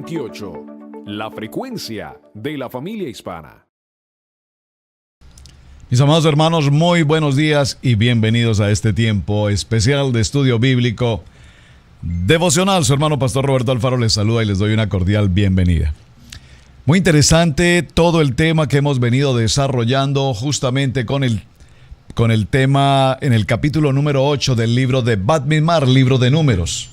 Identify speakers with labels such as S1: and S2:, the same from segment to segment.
S1: 100.28, la frecuencia de la familia hispana.
S2: Mis amados hermanos, muy buenos días y bienvenidos a este tiempo especial de estudio bíblico devocional. Su hermano Pastor Roberto Alfaro les saluda y les doy una cordial bienvenida. Muy interesante todo el tema que hemos venido desarrollando justamente con el tema en el capítulo número 8 del libro de Bat Mimar, libro de números.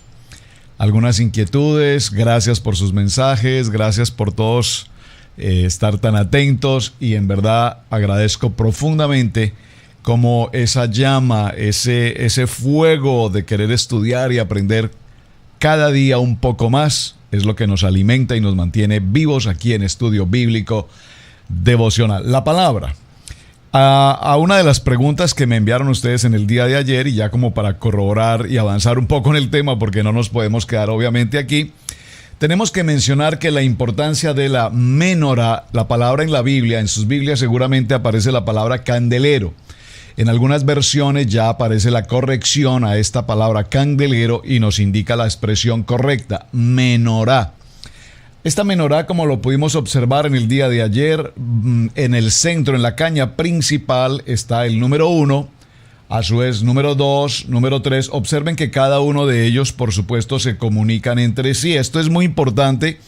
S2: Algunas inquietudes, gracias por sus mensajes, gracias por todos estar tan atentos y en verdad agradezco profundamente cómo esa llama, ese fuego de querer estudiar y aprender cada día un poco más es lo que nos alimenta y nos mantiene vivos aquí en Estudio Bíblico Devocional. La palabra. A una de las preguntas que me enviaron ustedes en el día de ayer, y ya como para corroborar y avanzar un poco en el tema, porque no nos podemos quedar obviamente aquí, tenemos que mencionar que la importancia de la menorá, la palabra en la Biblia, en sus Biblias seguramente aparece la palabra candelero. En algunas versiones ya aparece la corrección a esta palabra candelero y nos indica la expresión correcta, menorá. Esta menorá, como lo pudimos observar en el día de ayer, en el centro, en la caña principal, está el número 1, a su vez número 2, número 3. Observen que cada uno de ellos, por supuesto, se comunican entre sí. Esto es muy importante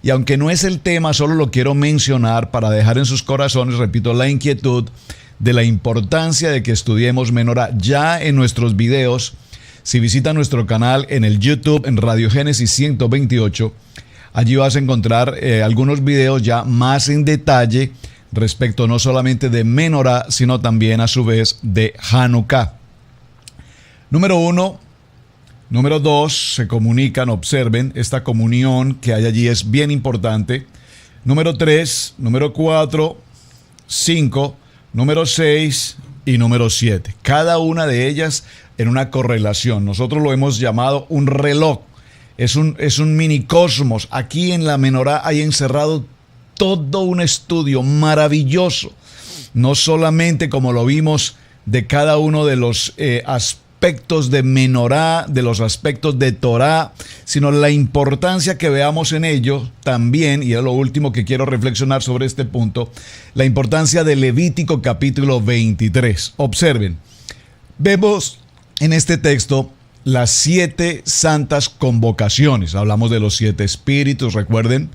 S2: y aunque no es el tema, solo lo quiero mencionar para dejar en sus corazones, repito, la inquietud de la importancia de que estudiemos menorá. Ya en nuestros videos, si visitan nuestro canal en el YouTube, en Radio Génesis 128, allí vas a encontrar algunos videos ya más en detalle respecto no solamente de menorá, sino también a su vez de Hanukkah. Número 1, número 2, se comunican, observen, esta comunión que hay allí es bien importante. Número 3, número 4, 5, número 6 y número 7. Cada una de ellas en una correlación. Nosotros lo hemos llamado un reloj. Es un minicosmos. Aquí en la menorá hay encerrado todo un estudio maravilloso. No solamente como lo vimos de cada uno de los aspectos de menorá, de los aspectos de Torá, sino la importancia que veamos en ello también, y es lo último que quiero reflexionar sobre este punto, la importancia de Levítico capítulo 23. Observen, vemos en este texto las 7 santas convocaciones. Hablamos de los 7 espíritus, recuerden.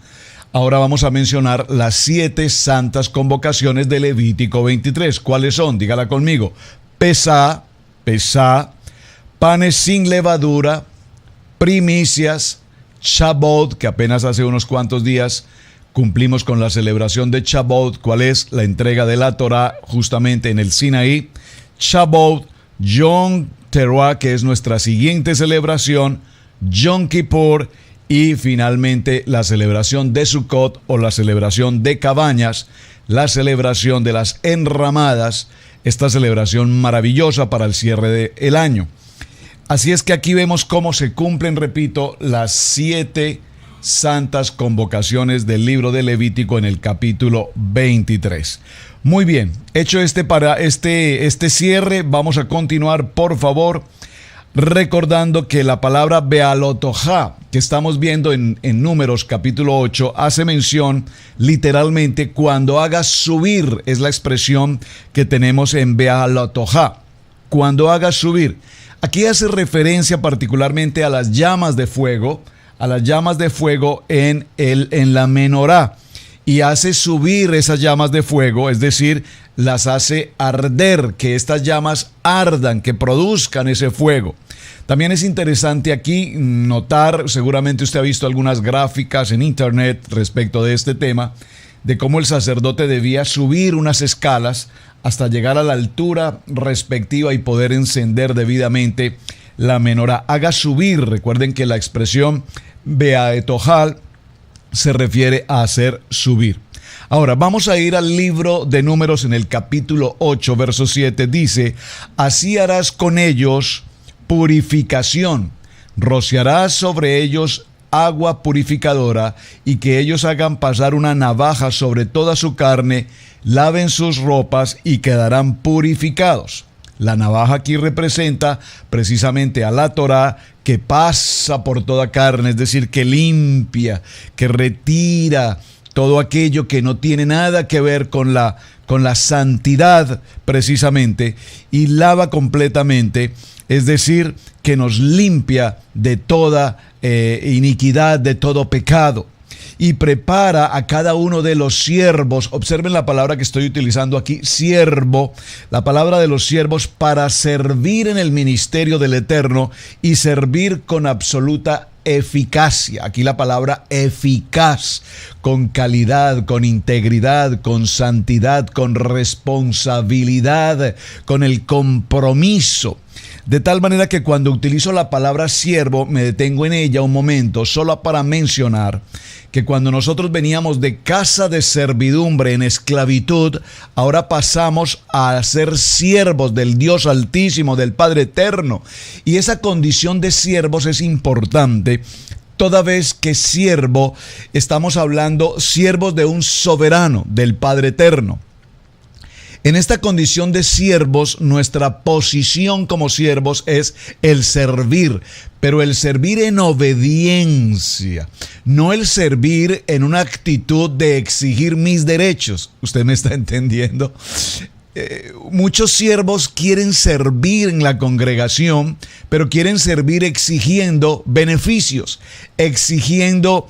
S2: Ahora vamos a mencionar las 7 santas convocaciones de Levítico 23. ¿Cuáles son? Dígala conmigo. Pesá, panes sin levadura, primicias, Shavuot, que apenas hace unos cuantos días cumplimos con la celebración de Shavuot. ¿Cuál es? La entrega de la Torá justamente en el Sinaí. Shavuot, Yom Teruah, que es nuestra siguiente celebración, Yom Kippur y finalmente la celebración de Sukkot o la celebración de cabañas, la celebración de las enramadas, esta celebración maravillosa para el cierre del año. Así es que aquí vemos cómo se cumplen, repito, las 7 santas convocaciones del libro de Levítico en el capítulo 23. Muy bien, hecho este cierre, vamos a continuar, por favor, recordando que la palabra Bealotojá, que estamos viendo en Números capítulo 8, hace mención literalmente cuando hagas subir, es la expresión que tenemos en Bealotojá, cuando hagas subir. Aquí hace referencia particularmente a las llamas de fuego, en la menorá. Y hace subir esas llamas de fuego, es decir, las hace arder, que estas llamas ardan, que produzcan ese fuego. También es interesante aquí notar, seguramente usted ha visto algunas gráficas en internet respecto de este tema, de cómo el sacerdote debía subir unas escalas hasta llegar a la altura respectiva y poder encender debidamente la menorá. Haga subir, recuerden que la expresión Beaetohal se refiere a hacer subir. Ahora, vamos a ir al libro de Números en el capítulo 8, verso 7. Dice, así harás con ellos purificación, rociarás sobre ellos agua purificadora y que ellos hagan pasar una navaja sobre toda su carne, laven sus ropas y quedarán purificados. La navaja aquí representa precisamente a la Torá, que pasa por toda carne, es decir, que limpia, que retira todo aquello que no tiene nada que ver con la santidad precisamente, y lava completamente, es decir, que nos limpia de toda iniquidad, de todo pecado. Y prepara a cada uno de los siervos, observen la palabra que estoy utilizando aquí, siervo, la palabra de los siervos, para servir en el ministerio del Eterno y servir con absoluta eficacia. Aquí la palabra eficaz, con calidad, con integridad, con santidad, con responsabilidad, con el compromiso. De tal manera que cuando utilizo la palabra siervo, me detengo en ella un momento, solo para mencionar que cuando nosotros veníamos de casa de servidumbre en esclavitud, ahora pasamos a ser siervos del Dios Altísimo, del Padre Eterno. Y esa condición de siervos es importante, toda vez que siervo, estamos hablando siervos de un soberano, del Padre Eterno. En esta condición de siervos, nuestra posición como siervos es el servir, pero el servir en obediencia, no el servir en una actitud de exigir mis derechos. ¿Usted me está entendiendo? Muchos siervos quieren servir en la congregación, pero quieren servir exigiendo beneficios, exigiendo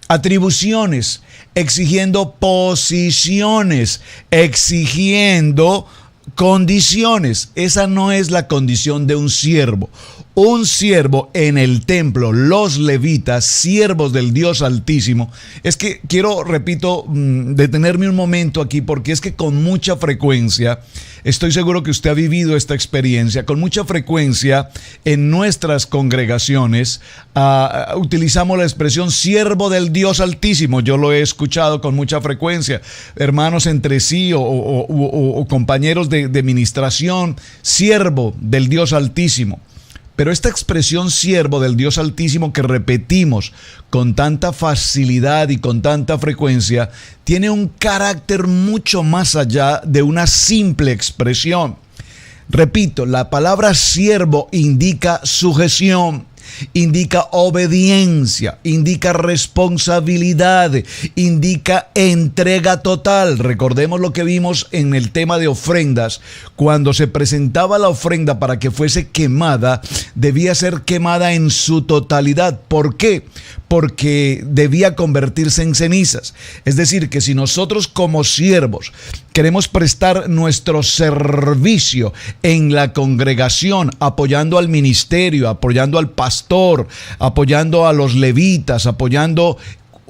S2: atribuciones, exigiendo posiciones, exigiendo condiciones. Esa no es la condición de un siervo. Un siervo en el templo, los levitas, siervos del Dios Altísimo. Es que quiero, repito, detenerme un momento aquí, porque es que con mucha frecuencia, estoy seguro que usted ha vivido esta experiencia, con mucha frecuencia en nuestras congregaciones utilizamos la expresión siervo del Dios Altísimo. Yo lo he escuchado con mucha frecuencia, hermanos entre sí o compañeros de ministración, siervo del Dios Altísimo. Pero esta expresión siervo del Dios Altísimo que repetimos con tanta facilidad y con tanta frecuencia, tiene un carácter mucho más allá de una simple expresión. Repito, la palabra siervo indica sujeción, indica obediencia, indica responsabilidad, indica entrega total. Recordemos lo que vimos en el tema de ofrendas. Cuando se presentaba la ofrenda para que fuese quemada, debía ser quemada en su totalidad. ¿Por qué? Porque debía convertirse en cenizas. Es decir, que si nosotros como siervos queremos prestar nuestro servicio en la congregación, apoyando al ministerio, apoyando al pastor, apoyando a los levitas, apoyando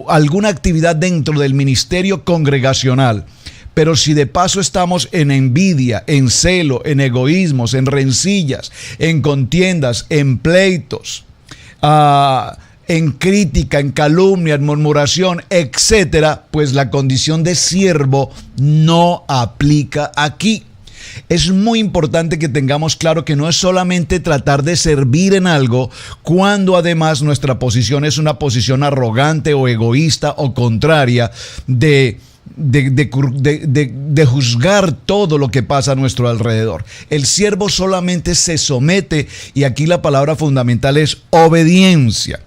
S2: alguna actividad dentro del ministerio congregacional, pero si de paso estamos en envidia, en celo, en egoísmos, en rencillas, en contiendas, en pleitos, en crítica, en calumnia, en murmuración, etcétera, pues la condición de siervo no aplica aquí. Es muy importante que tengamos claro que no es solamente tratar de servir en algo, cuando además nuestra posición es una posición arrogante o egoísta o contraria de juzgar todo lo que pasa a nuestro alrededor. El siervo solamente se somete, y aquí la palabra fundamental es obediencia.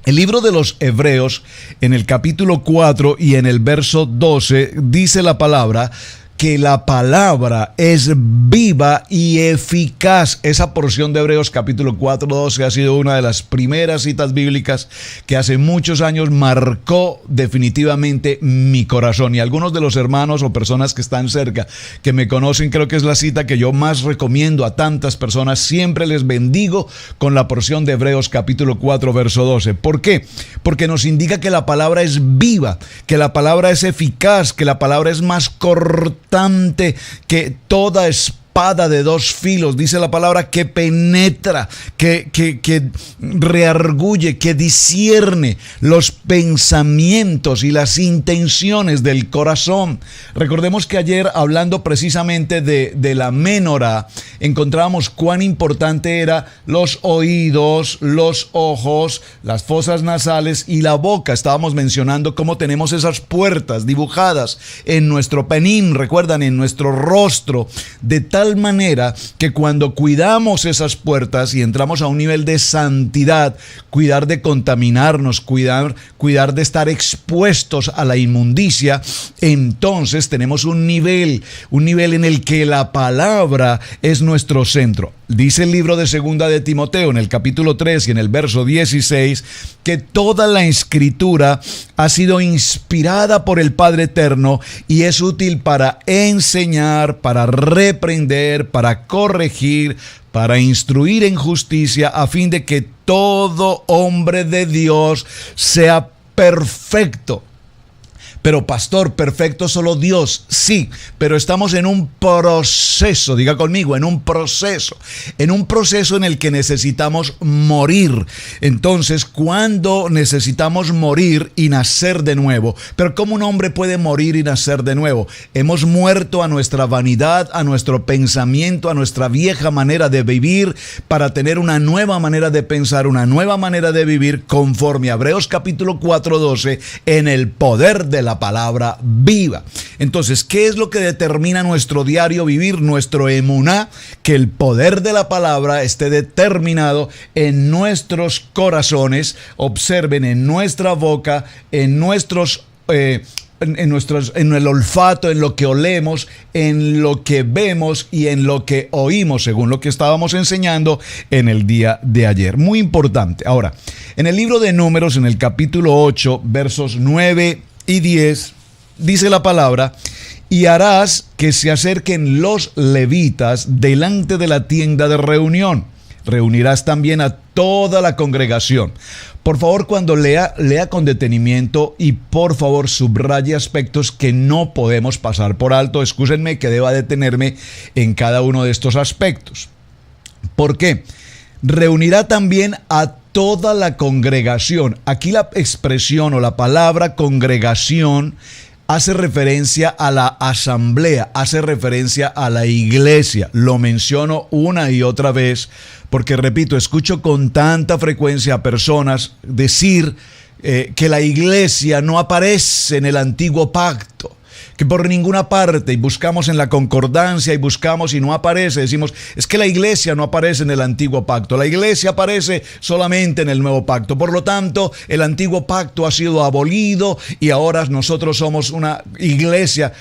S2: El libro de los Hebreos, en el capítulo 4 y en el verso 12, dice la palabra que la palabra es viva y eficaz. Esa porción de Hebreos capítulo 4:12 ha sido una de las primeras citas bíblicas que hace muchos años marcó definitivamente mi corazón. Y algunos de los hermanos o personas que están cerca, que me conocen, creo que es la cita que yo más recomiendo a tantas personas. Siempre les bendigo con la porción de Hebreos capítulo 4 verso 12. ¿Por qué? Porque nos indica que la palabra es viva, que la palabra es eficaz, que la palabra es más cortante que toda espada de dos filos, dice la palabra, que penetra, que reargulle, que discierne los pensamientos y las intenciones del corazón. Recordemos que ayer, hablando precisamente de la ménora, encontrábamos cuán importante era los oídos, los ojos, las fosas nasales y la boca. Estábamos mencionando cómo tenemos esas puertas dibujadas en nuestro penín, recuerdan, en nuestro rostro, de tal tal manera que cuando cuidamos esas puertas y entramos a un nivel de santidad, cuidar de contaminarnos, cuidar de estar expuestos a la inmundicia, entonces tenemos un nivel en el que la palabra es nuestro centro. Dice el libro de Segunda de Timoteo en el capítulo 3 y en el verso 16 que toda la escritura ha sido inspirada por el Padre Eterno y es útil para enseñar, para reprender, para corregir, para instruir en justicia, a fin de que todo hombre de Dios sea perfecto. Pero pastor, perfecto solo Dios. Sí, pero estamos en un proceso, diga conmigo, en un proceso en el que necesitamos morir. Entonces, ¿cuándo necesitamos morir y nacer de nuevo? Pero ¿cómo un hombre puede morir y nacer de nuevo? Hemos muerto a nuestra vanidad, a nuestro pensamiento, a nuestra vieja manera de vivir, para tener una nueva manera de pensar, una nueva manera de vivir, conforme a Hebreos capítulo 4:12, en el poder de la palabra viva. Entonces, ¿qué es lo que determina nuestro diario vivir, nuestro emuná? Que el poder de la palabra esté determinado en nuestros corazones, observen, en nuestra boca, en nuestros en el olfato, en lo que olemos, en lo que vemos y en lo que oímos, según lo que estábamos enseñando en el día de ayer. Muy importante. Ahora, en el libro de Números, en el capítulo 8, versos 9 y 10, dice la palabra: y harás que se acerquen los levitas delante de la tienda de reunión. Reunirás también a toda la congregación. Por favor, cuando lea con detenimiento y por favor subraye aspectos que no podemos pasar por alto. Excúsenme que deba detenerme en cada uno de estos aspectos. ¿Por qué? Reunirá también a toda la congregación. Aquí la expresión o la palabra congregación hace referencia a la asamblea, hace referencia a la iglesia. Lo menciono una y otra vez porque, repito, escucho con tanta frecuencia a personas decir que la iglesia no aparece en el antiguo pacto, que por ninguna parte, y buscamos en la concordancia y buscamos y no aparece. Decimos, es que la iglesia no aparece en el antiguo pacto, la iglesia aparece solamente en el nuevo pacto. Por lo tanto, el antiguo pacto ha sido abolido y ahora nosotros somos una iglesia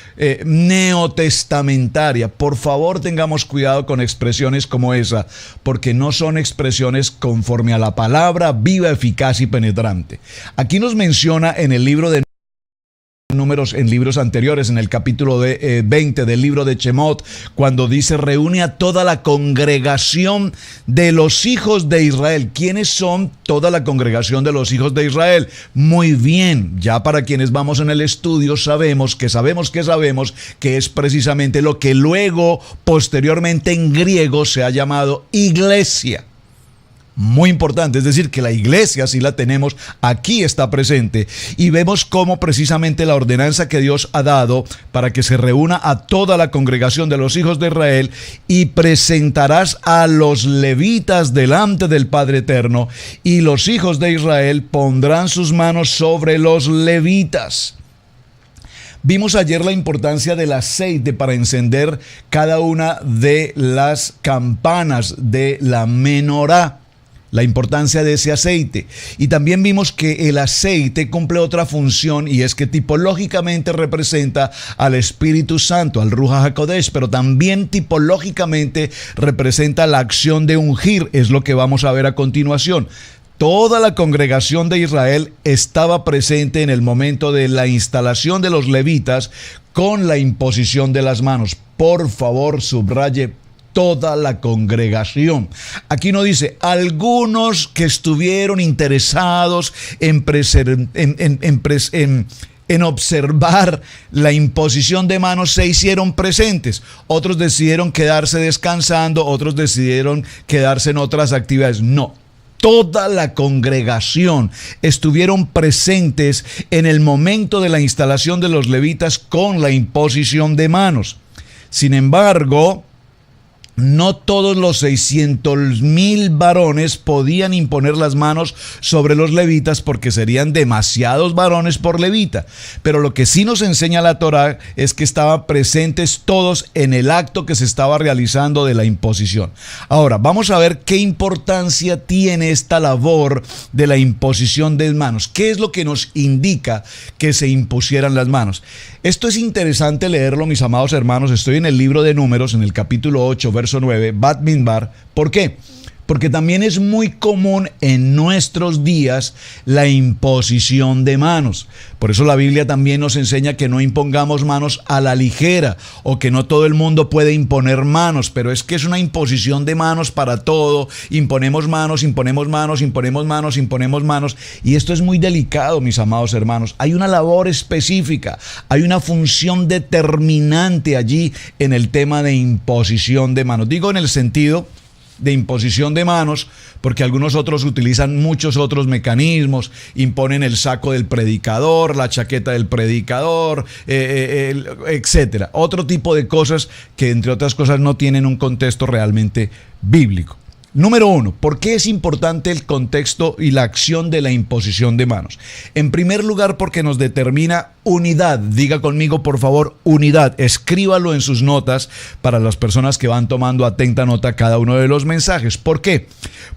S2: neotestamentaria. Por favor, tengamos cuidado con expresiones como esa, porque no son expresiones conforme a la palabra viva, eficaz y penetrante. Aquí nos menciona en el libro de Números, en libros anteriores, en el capítulo 20 del libro de Shemot, cuando dice: reúne a toda la congregación de los hijos de Israel. ¿Quiénes son toda la congregación de los hijos de Israel? Muy bien, ya para quienes vamos en el estudio sabemos que es precisamente lo que luego, posteriormente en griego, se ha llamado iglesia. Muy importante, es decir, que la iglesia, si la tenemos, aquí está presente, y vemos cómo precisamente la ordenanza que Dios ha dado para que se reúna a toda la congregación de los hijos de Israel, y presentarás a los levitas delante del Padre Eterno, y los hijos de Israel pondrán sus manos sobre los levitas. Vimos ayer la importancia del aceite para encender cada una de las campanas de la menorá. La importancia de ese aceite. Y también vimos que el aceite cumple otra función, y es que tipológicamente representa al Espíritu Santo, al Ruach HaKodesh, pero también tipológicamente representa la acción de ungir. Es lo que vamos a ver a continuación. Toda la congregación de Israel estaba presente en el momento de la instalación de los levitas con la imposición de las manos. Por favor, subraye: toda la congregación. Aquí no dice algunos que estuvieron interesados en observar la imposición de manos se hicieron presentes. Otros decidieron quedarse descansando, otros decidieron quedarse en otras actividades. No. Toda la congregación estuvieron presentes en el momento de la instalación de los levitas con la imposición de manos. Sin embargo, no todos los 600,000 varones podían imponer las manos sobre los levitas porque serían demasiados varones por levita. Pero lo que sí nos enseña la Torá es que estaban presentes todos en el acto que se estaba realizando de la imposición. Ahora, vamos a ver qué importancia tiene esta labor de la imposición de manos. ¿Qué es lo que nos indica que se impusieran las manos? Esto es interesante leerlo, mis amados hermanos. Estoy en el libro de Números, en el capítulo 8, verso 9, Bat Minbar. ¿Por qué? Porque también es muy común en nuestros días la imposición de manos. Por eso la Biblia también nos enseña que no impongamos manos a la ligera, o que no todo el mundo puede imponer manos, pero es que es una imposición de manos para todo. Imponemos manos, imponemos manos, imponemos manos, imponemos manos. Y esto es muy delicado, mis amados hermanos. Hay una labor específica, hay una función determinante allí en el tema de imposición de manos. Digo en el sentido de imposición de manos, porque algunos otros utilizan muchos otros mecanismos, imponen el saco del predicador, la chaqueta del predicador, etcétera. Otro tipo de cosas que, entre otras cosas, no tienen un contexto realmente bíblico. Número 1, ¿por qué es importante el contexto y la acción de la imposición de manos? En primer lugar, porque nos determina unidad. Diga conmigo, por favor, unidad. Escríbalo en sus notas para las personas que van tomando atenta nota cada uno de los mensajes. ¿Por qué?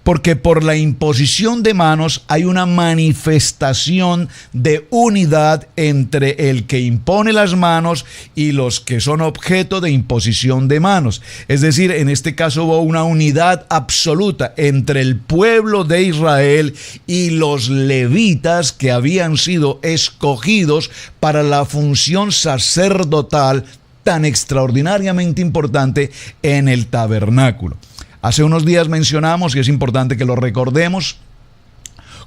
S2: Porque por la imposición de manos hay una manifestación de unidad entre el que impone las manos y los que son objeto de imposición de manos. Es decir, en este caso hubo una unidad absoluta entre el pueblo de Israel y los levitas que habían sido escogidos para la función sacerdotal tan extraordinariamente importante en el tabernáculo. Hace unos días mencionamos, y es importante que lo recordemos,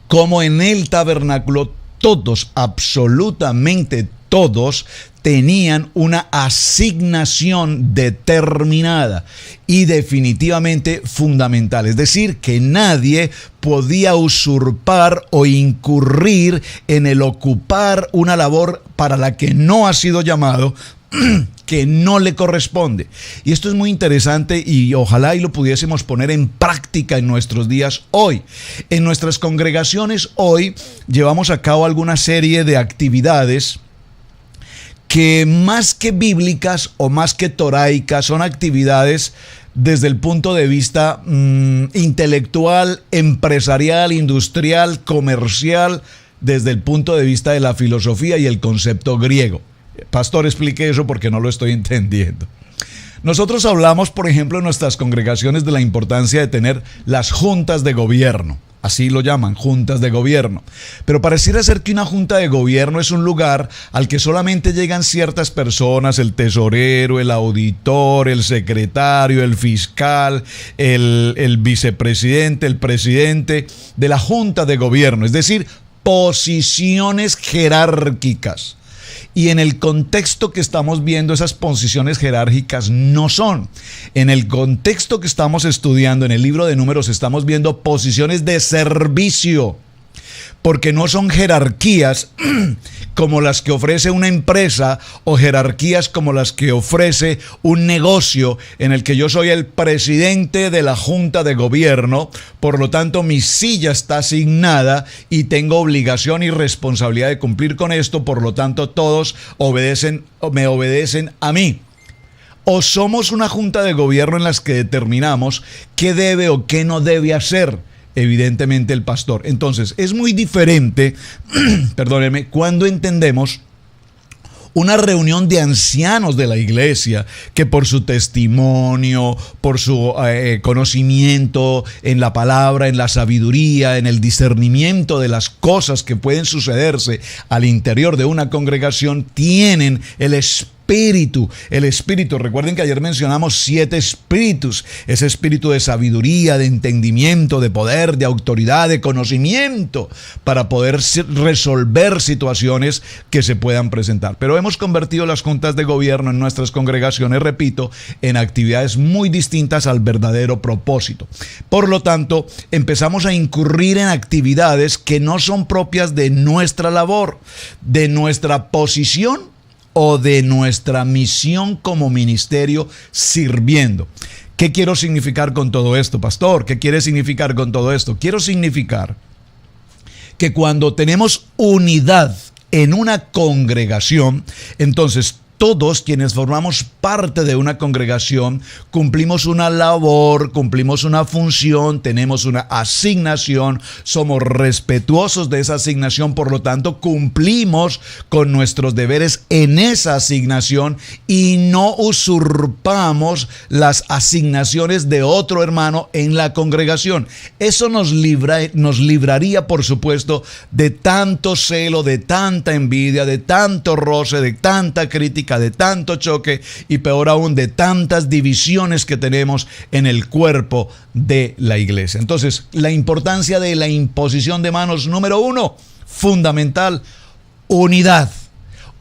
S2: cómo en el tabernáculo todos, absolutamente todos, tenían una asignación determinada y definitivamente fundamental. Es decir, que nadie podía usurpar o incurrir en el ocupar una labor para la que no ha sido llamado, que no le corresponde. Y esto es muy interesante y ojalá y lo pudiésemos poner en práctica en nuestros días hoy. En nuestras congregaciones hoy llevamos a cabo alguna serie de actividades que más que bíblicas o más que toraicas son actividades desde el punto de vista intelectual, empresarial, industrial, comercial, desde el punto de vista de la filosofía y el concepto griego. Pastor, explique eso porque no lo estoy entendiendo. Nosotros hablamos, por ejemplo, en nuestras congregaciones de la importancia de tener las juntas de gobierno. Así lo llaman, juntas de gobierno. Pero pareciera ser que una junta de gobierno es un lugar al que solamente llegan ciertas personas: el tesorero, el auditor, el secretario, el fiscal, el vicepresidente, el presidente de la junta de gobierno. Es decir, posiciones jerárquicas. Y en el contexto que estamos viendo, esas posiciones jerárquicas no son. En el contexto que estamos estudiando, en el libro de Números, estamos viendo posiciones de servicio. Porque no son jerarquías como las que ofrece una empresa o jerarquías como las que ofrece un negocio en el que yo soy el presidente de la junta de gobierno, por lo tanto mi silla está asignada y tengo obligación y responsabilidad de cumplir con esto, por lo tanto todos me obedecen a mí. O somos una junta de gobierno en las que determinamos qué debe o qué no debe hacer, evidentemente, el pastor. Entonces, es muy diferente, perdónenme, cuando entendemos una reunión de ancianos de la iglesia que por su testimonio, por su conocimiento en la palabra, en la sabiduría, en el discernimiento de las cosas que pueden sucederse al interior de una congregación, tienen el espíritu. Recuerden que ayer mencionamos 7 espíritus. Ese espíritu de sabiduría, de entendimiento, de poder, de autoridad, de conocimiento, para poder resolver situaciones que se puedan presentar. Pero hemos convertido las juntas de gobierno en nuestras congregaciones, repito, en actividades muy distintas al verdadero propósito. Por lo tanto, empezamos a incurrir en actividades que no son propias de nuestra labor, de nuestra posición o de nuestra misión como ministerio sirviendo. ¿Qué quiero significar con todo esto, pastor? ¿Qué quiere significar con todo esto? Quiero significar que cuando tenemos unidad en una congregación, entonces todos quienes formamos parte de una congregación cumplimos una labor, cumplimos una función, tenemos una asignación, somos respetuosos de esa asignación, por lo tanto cumplimos con nuestros deberes en esa asignación y no usurpamos las asignaciones de otro hermano en la congregación. Eso nos libraría, por supuesto, de tanto celo, de tanta envidia, de tanto roce, de tanta crítica, de tanto choque y peor aún de tantas divisiones que tenemos en el cuerpo de la iglesia. Entonces, la importancia de la imposición de manos, número 1, fundamental, unidad.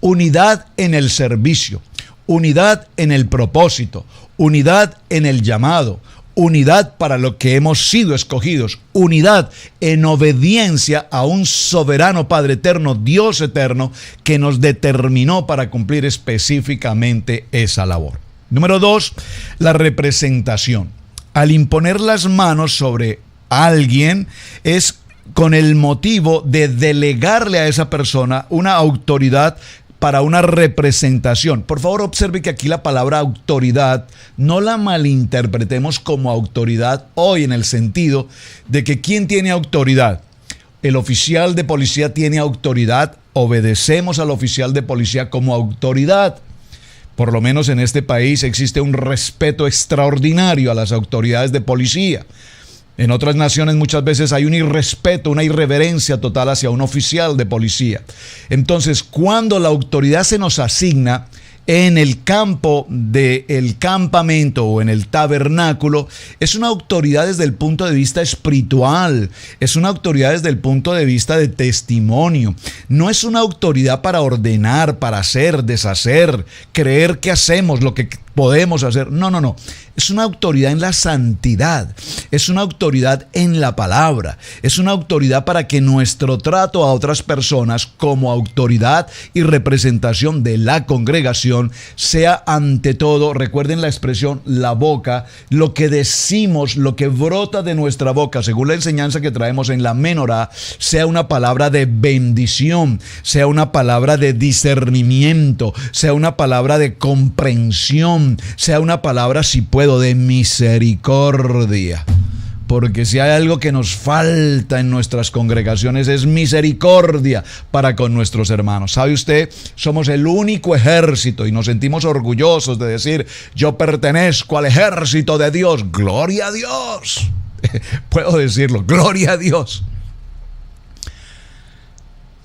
S2: Unidad en el servicio, unidad en el propósito, unidad en el llamado, unidad para lo que hemos sido escogidos, unidad en obediencia a un soberano Padre eterno, Dios eterno, que nos determinó para cumplir específicamente esa labor. Número 2, la representación. Al imponer las manos sobre alguien es con el motivo de delegarle a esa persona una autoridad para una representación. Por favor, observe que aquí la palabra autoridad no la malinterpretemos como autoridad hoy, en el sentido de que ¿quién tiene autoridad? El oficial de policía tiene autoridad, obedecemos al oficial de policía como autoridad. Por lo menos en este país existe un respeto extraordinario a las autoridades de policía. En otras naciones muchas veces hay un irrespeto, una irreverencia total hacia un oficial de policía. Entonces, cuando la autoridad se nos asigna en el campo del campamento o en el tabernáculo, es una autoridad desde el punto de vista espiritual, es una autoridad desde el punto de vista de testimonio. No es una autoridad para ordenar, para hacer, deshacer, creer que hacemos lo que podemos hacer. No. Es una autoridad en la santidad, es una autoridad en la palabra, es una autoridad para que nuestro trato a otras personas como autoridad y representación de la congregación sea ante todo, recuerden la expresión, la boca, lo que decimos, lo que brota de nuestra boca, según la enseñanza que traemos en la menorá, sea una palabra de bendición, sea una palabra de discernimiento, sea una palabra de comprensión, sea una palabra, si puedo, de misericordia. Porque si hay algo que nos falta en nuestras congregaciones es misericordia para con nuestros hermanos. ¿Sabe usted? Somos el único ejército y nos sentimos orgullosos de decir, yo pertenezco al ejército de Dios. ¡Gloria a Dios! Puedo decirlo, ¡gloria a Dios!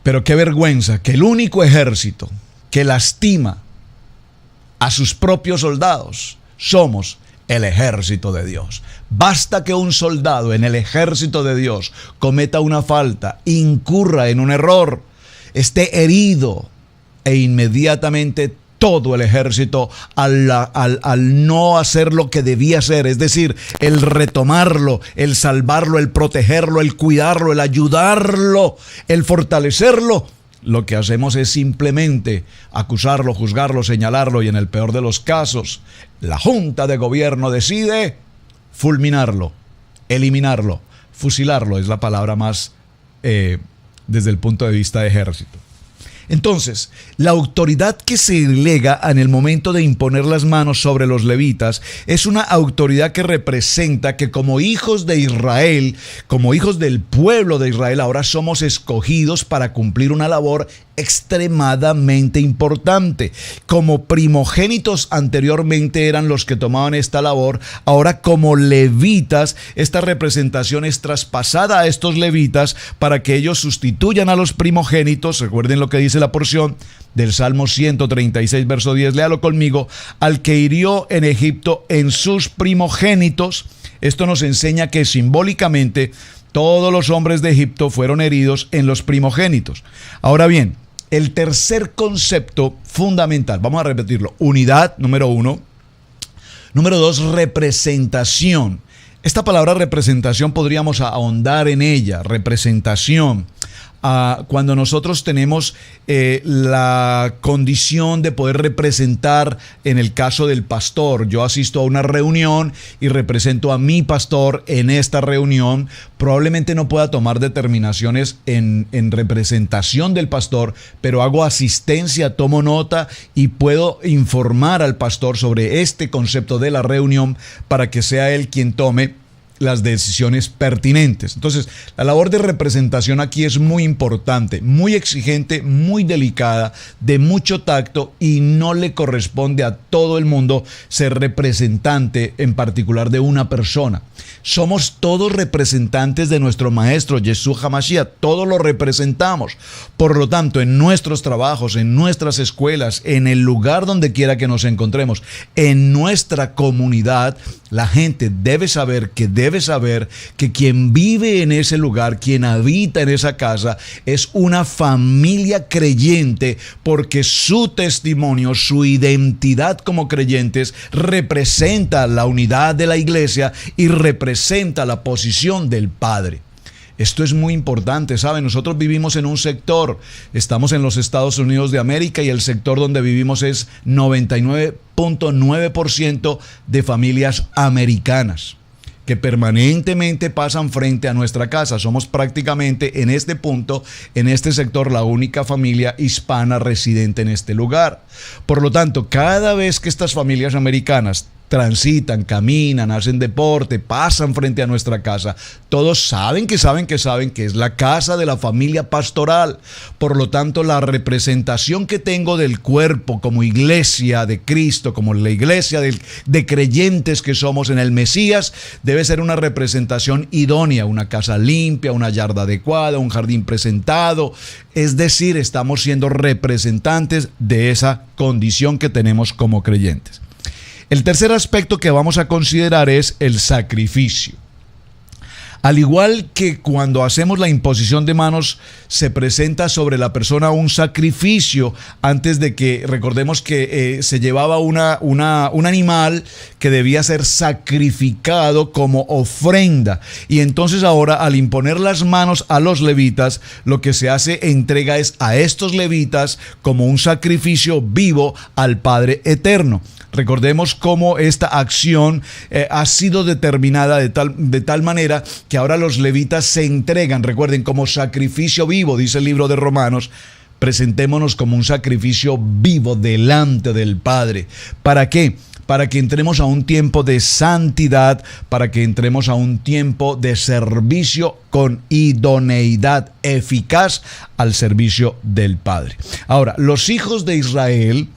S2: Pero qué vergüenza que el único ejército que lastima a sus propios soldados somos el ejército de Dios. Basta que un soldado en el ejército de Dios cometa una falta, incurra en un error, esté herido e inmediatamente todo el ejército al no hacer lo que debía hacer, es decir, el retomarlo, el salvarlo, el protegerlo, el cuidarlo, el ayudarlo, el fortalecerlo, lo que hacemos es simplemente acusarlo, juzgarlo, señalarlo y en el peor de los casos, la Junta de Gobierno decide fulminarlo, eliminarlo, fusilarlo, es la palabra más desde el punto de vista de ejército. Entonces, la autoridad que se delega en el momento de imponer las manos sobre los levitas es una autoridad que representa que como hijos de Israel, como hijos del pueblo de Israel, ahora somos escogidos para cumplir una labor extremadamente importante. Como primogénitos anteriormente eran los que tomaban esta labor, ahora como levitas, esta representación es traspasada a estos levitas para que ellos sustituyan a los primogénitos. Recuerden lo que dice la porción del Salmo 136, verso 10, léalo conmigo, al que hirió en Egipto en sus primogénitos. Esto nos enseña que simbólicamente todos los hombres de Egipto fueron heridos en los primogénitos. Ahora bien, el tercer concepto fundamental, vamos a repetirlo, unidad, número 1. Número 2, representación. Esta palabra representación podríamos ahondar en ella, representación. Cuando nosotros tenemos la condición de poder representar, en el caso del pastor, yo asisto a una reunión y represento a mi pastor en esta reunión, probablemente no pueda tomar determinaciones en representación del pastor, pero hago asistencia, tomo nota y puedo informar al pastor sobre este concepto de la reunión para que sea él quien tome las decisiones pertinentes. Entonces, la labor de representación aquí es muy importante, muy exigente, muy delicada, de mucho tacto, y no le corresponde a todo el mundo ser representante en particular de una persona. Somos todos representantes de nuestro Maestro Yeshua HaMashiach, todos lo representamos. Por lo tanto, en nuestros trabajos, en nuestras escuelas, en el lugar donde quiera que nos encontremos, en nuestra comunidad, la gente debe saber que quien vive en ese lugar, quien habita en esa casa, es una familia creyente, porque su testimonio, su identidad como creyentes representa la unidad de la iglesia y representa la posición del Padre. Esto es muy importante, ¿saben? Nosotros vivimos en un sector, estamos en los Estados Unidos de América, y el sector donde vivimos es 99.9% de familias americanas que permanentemente pasan frente a nuestra casa. Somos prácticamente en este punto, en este sector, la única familia hispana residente en este lugar. Por lo tanto, cada vez que estas familias americanas transitan, caminan, hacen deporte, pasan frente a nuestra casa, todos saben que es la casa de la familia pastoral. Por lo tanto, la representación que tengo del cuerpo como iglesia de Cristo, como la iglesia de creyentes que somos en el Mesías, debe ser una representación idónea, una casa limpia, una yarda adecuada, un jardín presentado. Es decir, estamos siendo representantes de esa condición que tenemos como creyentes. El tercer aspecto que vamos a considerar es el sacrificio. Al igual que cuando hacemos la imposición de manos, se presenta sobre la persona un sacrificio antes de que, recordemos que se llevaba un animal que debía ser sacrificado como ofrenda. Y entonces ahora, al imponer las manos a los levitas, lo que se hace, entrega es a estos levitas como un sacrificio vivo al Padre Eterno. Recordemos cómo esta acción ha sido determinada de tal manera que ahora los levitas se entregan, recuerden, como sacrificio vivo, dice el libro de Romanos. Presentémonos como un sacrificio vivo delante del Padre. ¿Para qué? Para que entremos a un tiempo de santidad, para que entremos a un tiempo de servicio con idoneidad eficaz al servicio del Padre. Ahora, los hijos de Israel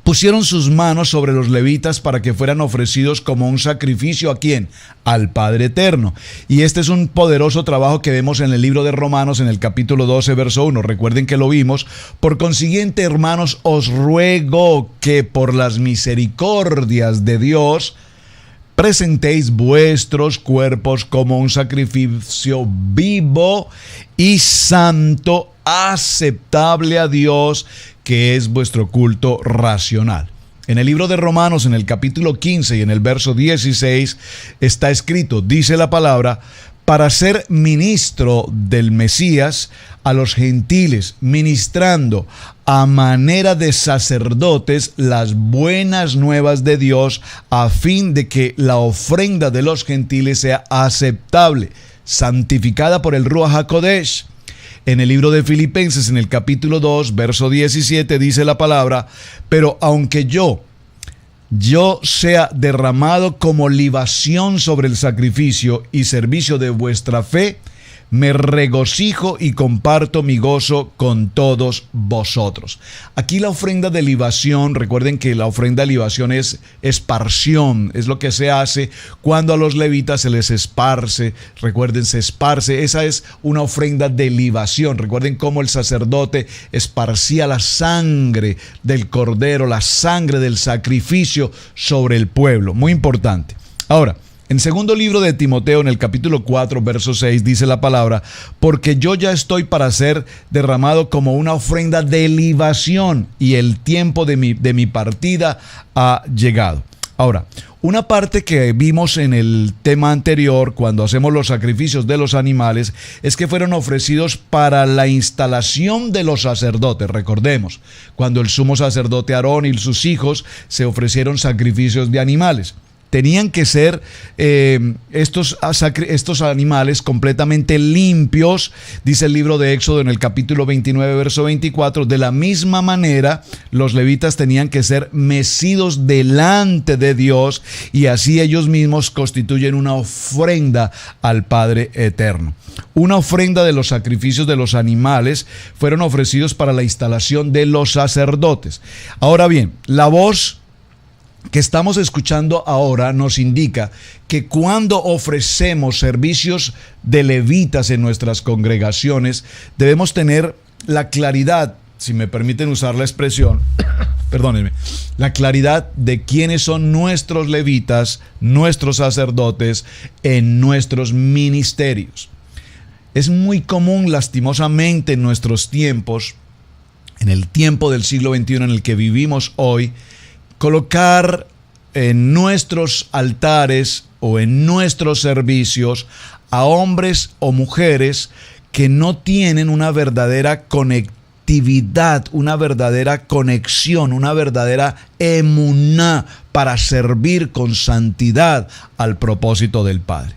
S2: pusieron sus manos sobre los levitas para que fueran ofrecidos como un sacrificio. ¿A quién? Al Padre Eterno. Y este es un poderoso trabajo que vemos en el libro de Romanos, en el capítulo 12, verso 1. Recuerden que lo vimos. Por consiguiente, hermanos, os ruego que por las misericordias de Dios presentéis vuestros cuerpos como un sacrificio vivo y santo, aceptable a Dios, que es vuestro culto racional. En el libro de Romanos, en el capítulo 15 y en el verso 16, está escrito, dice la palabra, para ser ministro del Mesías a los gentiles, ministrando a manera de sacerdotes las buenas nuevas de Dios, a fin de que la ofrenda de los gentiles sea aceptable, santificada por el Ruach HaKodesh. En el libro de Filipenses, en el capítulo 2, verso 17, dice la palabra, pero aunque yo sea derramado como libación sobre el sacrificio y servicio de vuestra fe, me regocijo y comparto mi gozo con todos vosotros. Aquí la ofrenda de libación, recuerden que la ofrenda de libación es esparción, es lo que se hace cuando a los levitas se les esparce, recuerden, se esparce, esa es una ofrenda de libación. Recuerden cómo el sacerdote esparcía la sangre del cordero, la sangre del sacrificio sobre el pueblo, muy importante. Ahora, en segundo libro de Timoteo, en el capítulo 4, verso 6, dice la palabra, porque yo ya estoy para ser derramado como una ofrenda de libación y el tiempo de mi partida ha llegado. Ahora, una parte que vimos en el tema anterior, cuando hacemos los sacrificios de los animales, es que fueron ofrecidos para la instalación de los sacerdotes. Recordemos, cuando el sumo sacerdote Aarón y sus hijos se ofrecieron sacrificios de animales. Tenían que ser estos animales completamente limpios, dice el libro de Éxodo en el capítulo 29, verso 24. De la misma manera, los levitas tenían que ser mecidos delante de Dios y así ellos mismos constituyen una ofrenda al Padre Eterno. Una ofrenda de los sacrificios de los animales fueron ofrecidos para la instalación de los sacerdotes. Ahora bien, la voz que estamos escuchando ahora nos indica que cuando ofrecemos servicios de levitas en nuestras congregaciones, debemos tener la claridad, si me permiten usar la expresión, perdónenme, la claridad de quiénes son nuestros levitas, nuestros sacerdotes en nuestros ministerios. Es muy común, lastimosamente, en nuestros tiempos, en el tiempo del siglo XXI en el que vivimos hoy, colocar en nuestros altares o en nuestros servicios a hombres o mujeres que no tienen una verdadera conectividad, una verdadera conexión, una verdadera emuná para servir con santidad al propósito del Padre.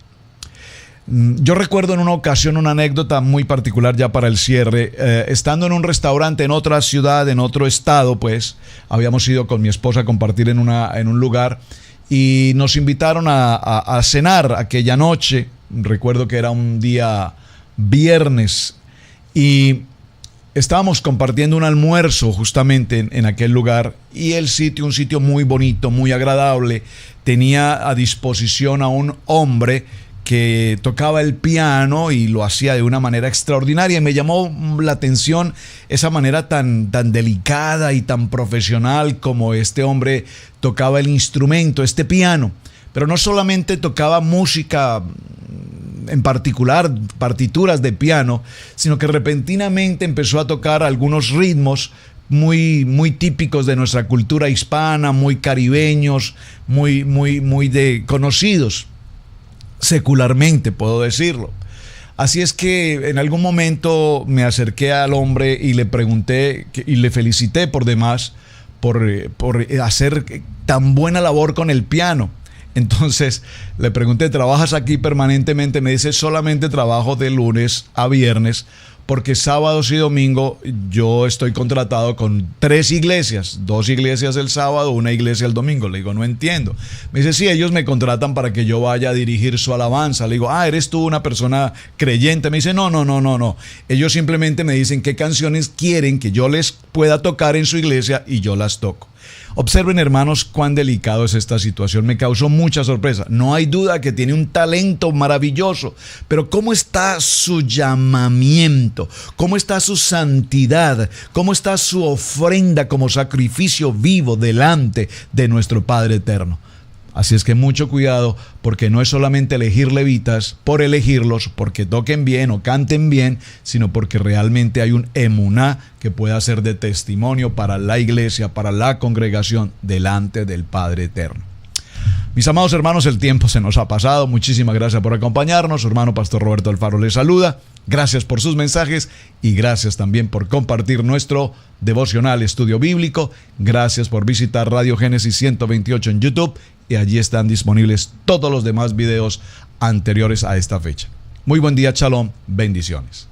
S2: Yo recuerdo en una ocasión una anécdota muy particular ya para el cierre, estando en un restaurante en otra ciudad, en otro estado, pues habíamos ido con mi esposa a compartir en un lugar y nos invitaron a cenar aquella noche. Recuerdo que era un día viernes y estábamos compartiendo un almuerzo justamente en aquel lugar y el sitio, un sitio muy bonito, muy agradable, tenía a disposición a un hombre que tocaba el piano y lo hacía de una manera extraordinaria. Y me llamó la atención esa manera tan delicada y tan profesional como este hombre tocaba el instrumento, este piano. Pero no solamente tocaba música en particular, partituras de piano, sino que repentinamente empezó a tocar algunos ritmos muy típicos de nuestra cultura hispana, muy caribeños, muy conocidos secularmente, puedo decirlo. Así es que en algún momento me acerqué al hombre y le pregunté y le felicité por demás por hacer tan buena labor con el piano. Entonces le pregunté, ¿trabajas aquí permanentemente? Me dice, solamente trabajo de lunes a viernes, porque sábados y domingo yo estoy contratado con 3 iglesias, 2 iglesias el sábado, 1 iglesia el domingo. Le digo, no entiendo. Me dice, sí, ellos me contratan para que yo vaya a dirigir su alabanza. Le digo, ¿eres tú una persona creyente? Me dice, no. Ellos simplemente me dicen qué canciones quieren que yo les pueda tocar en su iglesia y yo las toco. Observen, hermanos, cuán delicado es esta situación. Me causó mucha sorpresa. No hay duda que tiene un talento maravilloso, pero ¿cómo está su llamamiento? ¿Cómo está su santidad? ¿Cómo está su ofrenda como sacrificio vivo delante de nuestro Padre Eterno? Así es que mucho cuidado, porque no es solamente elegir levitas por elegirlos, porque toquen bien o canten bien, sino porque realmente hay un emuná que pueda ser de testimonio para la iglesia, para la congregación delante del Padre Eterno. Mis amados hermanos, el tiempo se nos ha pasado. Muchísimas gracias por acompañarnos. Su hermano Pastor Roberto Alfaro les saluda. Gracias por sus mensajes y gracias también por compartir nuestro devocional Estudio Bíblico. Gracias por visitar Radio Génesis 128 en YouTube y allí están disponibles todos los demás videos anteriores a esta fecha. Muy buen día, shalom, bendiciones.